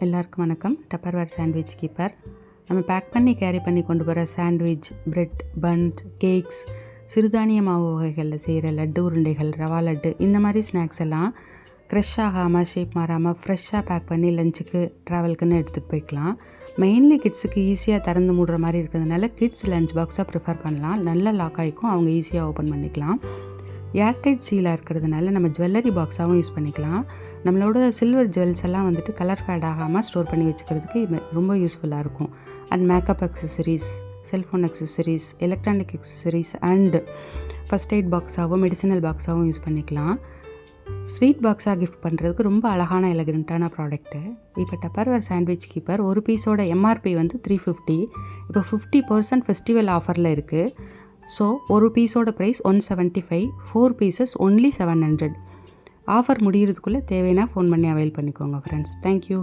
எல்லாருக்கும் வணக்கம். Tupperware sandwich keeper. நம்ம பேக் பண்ணி கேரி பண்ணி கொண்டு போகிற சாண்ட்விச், பிரெட், பன், கேக்ஸ், சிறுதானிய மாவு வகைகளில் செய்கிற லட்டு உருண்டைகள், ரவா லட்டு, இந்த மாதிரி ஸ்நாக்ஸ் எல்லாம் க்ரஷ் ஆகாமல், ஷேப் மாறாமல் ஃப்ரெஷ்ஷாக பேக் பண்ணி லஞ்சுக்கு, ட்ராவல்க்குன்னு எடுத்துகிட்டு போய்க்கலாம். மெயின்லி கிட்ஸுக்கு ஈஸியாக திறந்து மூடுற மாதிரி இருக்கிறதுனால கிட்ஸ் லஞ்ச் பாக்ஸாக ப்ரிஃபர் பண்ணலாம். நல்ல லாக் ஆகிக்கும், அவங்க ஈஸியாக ஓப்பன் பண்ணிக்கலாம். ஏர்டைட் சீலாக இருக்கிறதுனால நம்ம ஜுவல்லரி பாக்ஸாகவும் யூஸ் பண்ணிக்கலாம். நம்மளோட சில்வர் ஜுவல்ஸ் எல்லாம் வந்துட்டு கலர் ஃபேட் ஆகாமல் ஸ்டோர் பண்ணி வச்சுக்கிறதுக்கு ரொம்ப யூஸ்ஃபுல்லாக இருக்கும். And makeup accessories, cellphone accessories, electronic accessories and first aid பாக்ஸாகவும் மெடிசினல் பாக்ஸாகவும் யூஸ் பண்ணிக்கலாம். ஸ்வீட் பாக்ஸாக கிஃப்ட் பண்ணுறதுக்கு ரொம்ப அழகான எலகண்ட்டான ப்ராடக்ட்டு. இப்போ டப்பர்வேர் சாண்ட்விச் கீப்பர் ஒரு பீஸோட எம்ஆர்பி வந்து 350. இப்போ 50% ஃபெஸ்டிவல் ஆஃபரில் இருக்குது. ஸோ ஒரு பீஸோட ப்ரைஸ் 175, 4 பீசஸ் ஒன்லி 700. ஆஃபர் முடிகிறதுக்குள்ளே தேவைன்னா ஃபோன் பண்ணி அவைல் பண்ணிக்கோங்க ஃப்ரெண்ட்ஸ். தேங்க்யூ.